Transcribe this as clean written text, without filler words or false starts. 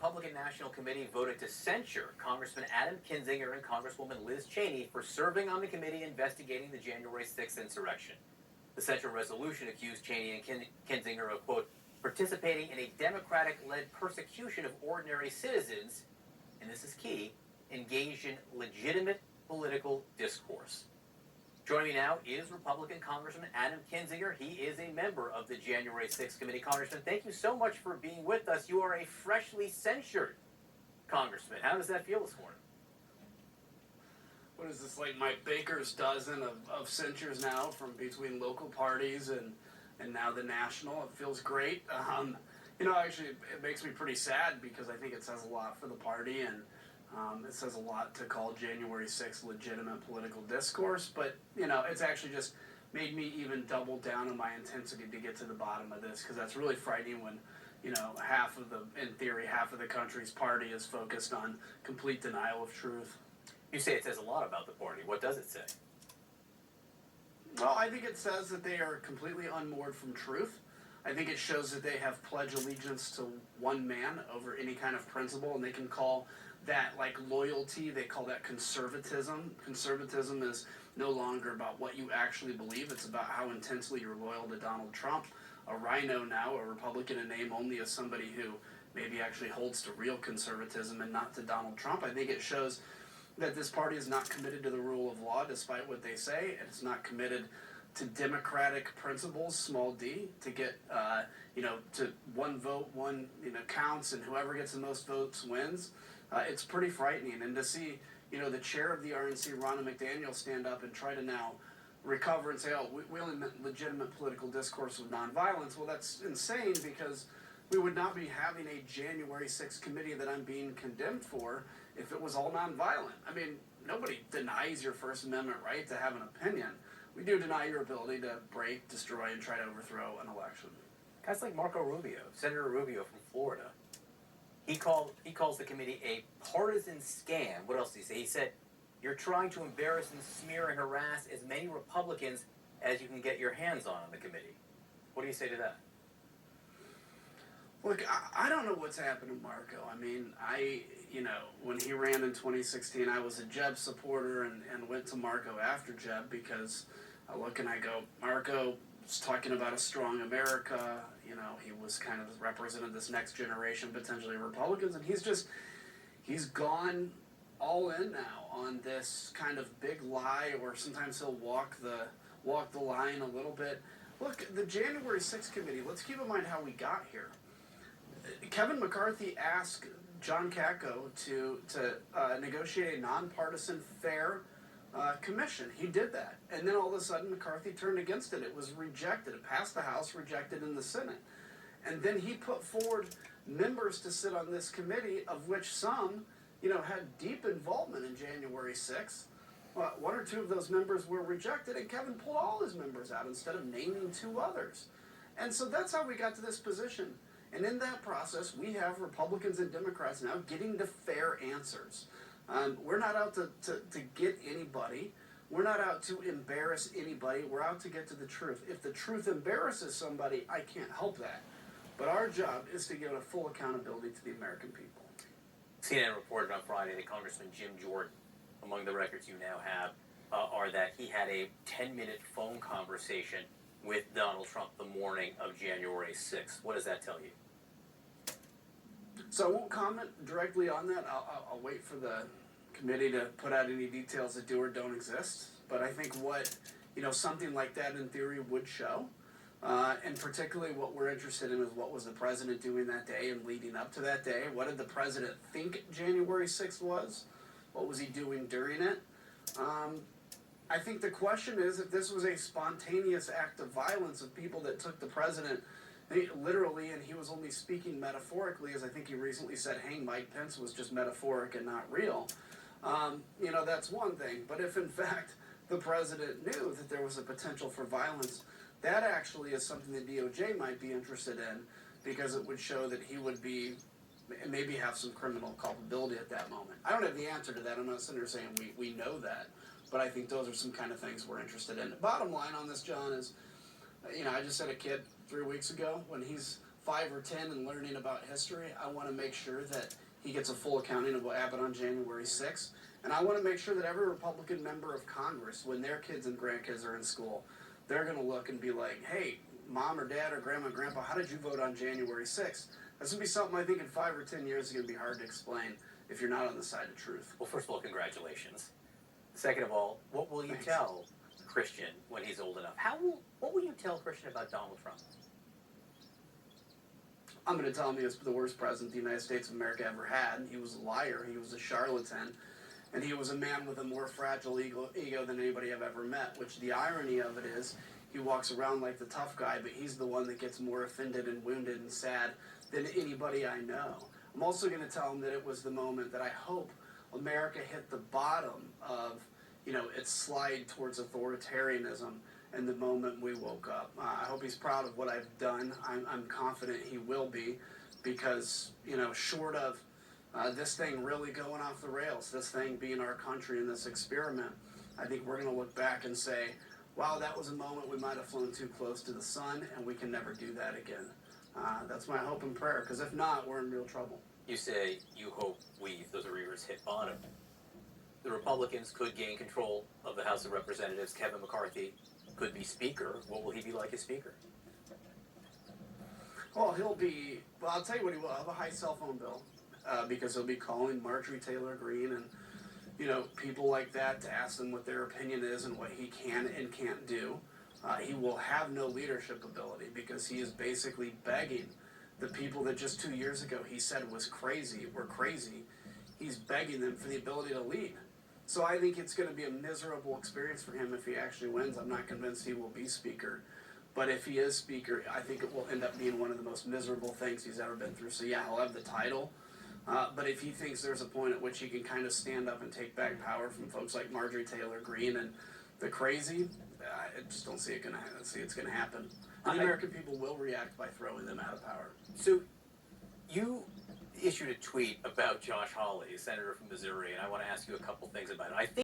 Republican National Committee voted to censure Congressman Adam Kinzinger and Congresswoman Liz Cheney for serving on the committee investigating the January 6th insurrection. The censure resolution accused Cheney and Kinzinger of, quote, participating in a Democratic-led persecution of ordinary citizens, and this is key, engaged in legitimate political discourse. Joining me now is Republican Congressman Adam Kinzinger. He is a member of the January 6th committee. Congressman, thank you so much for being with us. You are a freshly censured congressman. How does that feel this morning? What is this, like my baker's dozen of censures now from between local parties and now the national? It feels great. Actually, it makes me pretty sad because I think it says a lot for the party and it says a lot to call January 6th legitimate political discourse, but, it's actually just made me even double down on my intensity to get to the bottom of this, because that's really frightening when, in theory, half of the country's party is focused on complete denial of truth. You say it says a lot about the party. What does it say? Well, I think it says that they are completely unmoored from truth. I think it shows that they have pledged allegiance to one man over any kind of principle, and they can call that like loyalty. They call that conservatism. Conservatism is no longer about what you actually believe. It's about how intensely you're loyal to Donald Trump, a rhino now, a Republican in name only, as somebody who maybe actually holds to real conservatism and not to Donald Trump. I think it shows that this party is not committed to the rule of law, despite what they say, and it's not committed to democratic principles, small d, to get, to one vote, one, counts, and whoever gets the most votes wins. It's pretty frightening. And to see, the chair of the RNC, Ronna McDaniel, stand up and try to now recover and say, oh, we only meant legitimate political discourse with nonviolence. Well, that's insane, because we would not be having a January 6th committee that I'm being condemned for if it was all nonviolent. I mean, nobody denies your First Amendment right to have an opinion. We do deny your ability to break, destroy, and try to overthrow an election. Guys like Marco Rubio, Senator Rubio from Florida, he calls the committee a partisan scam. What else did he say? He said, you're trying to embarrass and smear and harass as many Republicans as you can get your hands on the committee. What do you say to that? Look, I don't know what's happened to Marco. I mean, when he ran in 2016, I was a Jeb supporter and went to Marco after Jeb, because I look and I go, Marco was talking about a strong America. He was kind of represented this next generation, potentially Republicans, and he's gone all in now on this kind of big lie, or sometimes he'll walk the line a little bit. Look, the January 6th committee, let's keep in mind how we got here. Kevin McCarthy asked John Katko to negotiate a nonpartisan, fair commission. He did that. And then all of a sudden, McCarthy turned against it. It was rejected. It passed the House, rejected in the Senate. And then he put forward members to sit on this committee, of which some, had deep involvement in January 6th. One or two of those members were rejected, and Kevin pulled all his members out instead of naming two others. And so that's how we got to this position. And in that process, we have Republicans and Democrats now getting to fair answers. We're not out to get anybody. We're not out to embarrass anybody. We're out to get to the truth. If the truth embarrasses somebody, I can't help that. But our job is to give a full accountability to the American people. CNN reported on Friday that Congressman Jim Jordan, among the records you now have, are that he had a 10-minute phone conversation with Donald Trump the morning of January 6th. What does that tell you? So I won't comment directly on that. I'll wait for the committee to put out any details that do or don't exist. But I think what, something like that in theory would show, and particularly what we're interested in is what was the president doing that day and leading up to that day. What did the president think January 6th was? What was he doing during it? I think the question is, if this was a spontaneous act of violence of people that took the president literally, and he was only speaking metaphorically, as I think he recently said, hey, Mike Pence was just metaphoric and not real. That's one thing. But if in fact the president knew that there was a potential for violence, that actually is something the DOJ might be interested in, because it would show that he would be, maybe have some criminal culpability at that moment. I don't have the answer to that. I'm not sitting here saying we know that, but I think those are some kind of things we're interested in. The bottom line on this, John, is, I just had a kid 3 weeks ago when he's 5 or 10 and learning about history. I want to make sure that he gets a full accounting of what happened on January 6th. And I want to make sure that every Republican member of Congress, when their kids and grandkids are in school, they're going to look and be like, hey, mom or dad or grandma and grandpa, how did you vote on January 6th? That's going to be something I think in 5 or 10 years is going to be hard to explain if you're not on the side of truth. Well, first of all, congratulations. Second of all, what will you Thanks. tell Christian when he's old enough? What will you tell Christian about Donald Trump? I'm going to tell him he was the worst president the United States of America ever had. He was a liar. He was a charlatan. And he was a man with a more fragile ego than anybody I've ever met, which the irony of it is he walks around like the tough guy, but he's the one that gets more offended and wounded and sad than anybody I know. I'm also going to tell him that it was the moment that I hope America hit the bottom of, its slide towards authoritarianism and the moment we woke up. I hope he's proud of what I've done. I'm confident he will be because, short of this thing really going off the rails, this thing being our country in this experiment, I think we're going to look back and say, wow, that was a moment we might have flown too close to the sun and we can never do that again. That's my hope and prayer, because if not, we're in real trouble. You say you hope those readers, hit bottom. The Republicans could gain control of the House of Representatives. Kevin McCarthy could be Speaker. What will he be like as Speaker? Well, I'll tell you what he will. He'll have a high cell phone bill because he'll be calling Marjorie Taylor Greene and, people like that to ask them what their opinion is and what he can and can't do. He will have no leadership ability because he is basically begging the people that just 2 years ago he said were crazy. He's begging them for the ability to lead. So I think it's going to be a miserable experience for him if he actually wins. I'm not convinced he will be Speaker. But if he is Speaker, I think it will end up being one of the most miserable things he's ever been through. So yeah, he'll have the title. But if he thinks there's a point at which he can kind of stand up and take back power from folks like Marjorie Taylor Greene and the crazy, I just don't see it's going to happen. And the American people will react by throwing them out of power. So you issued a tweet about Josh Hawley, a senator from Missouri, and I want to ask you a couple things about it. I think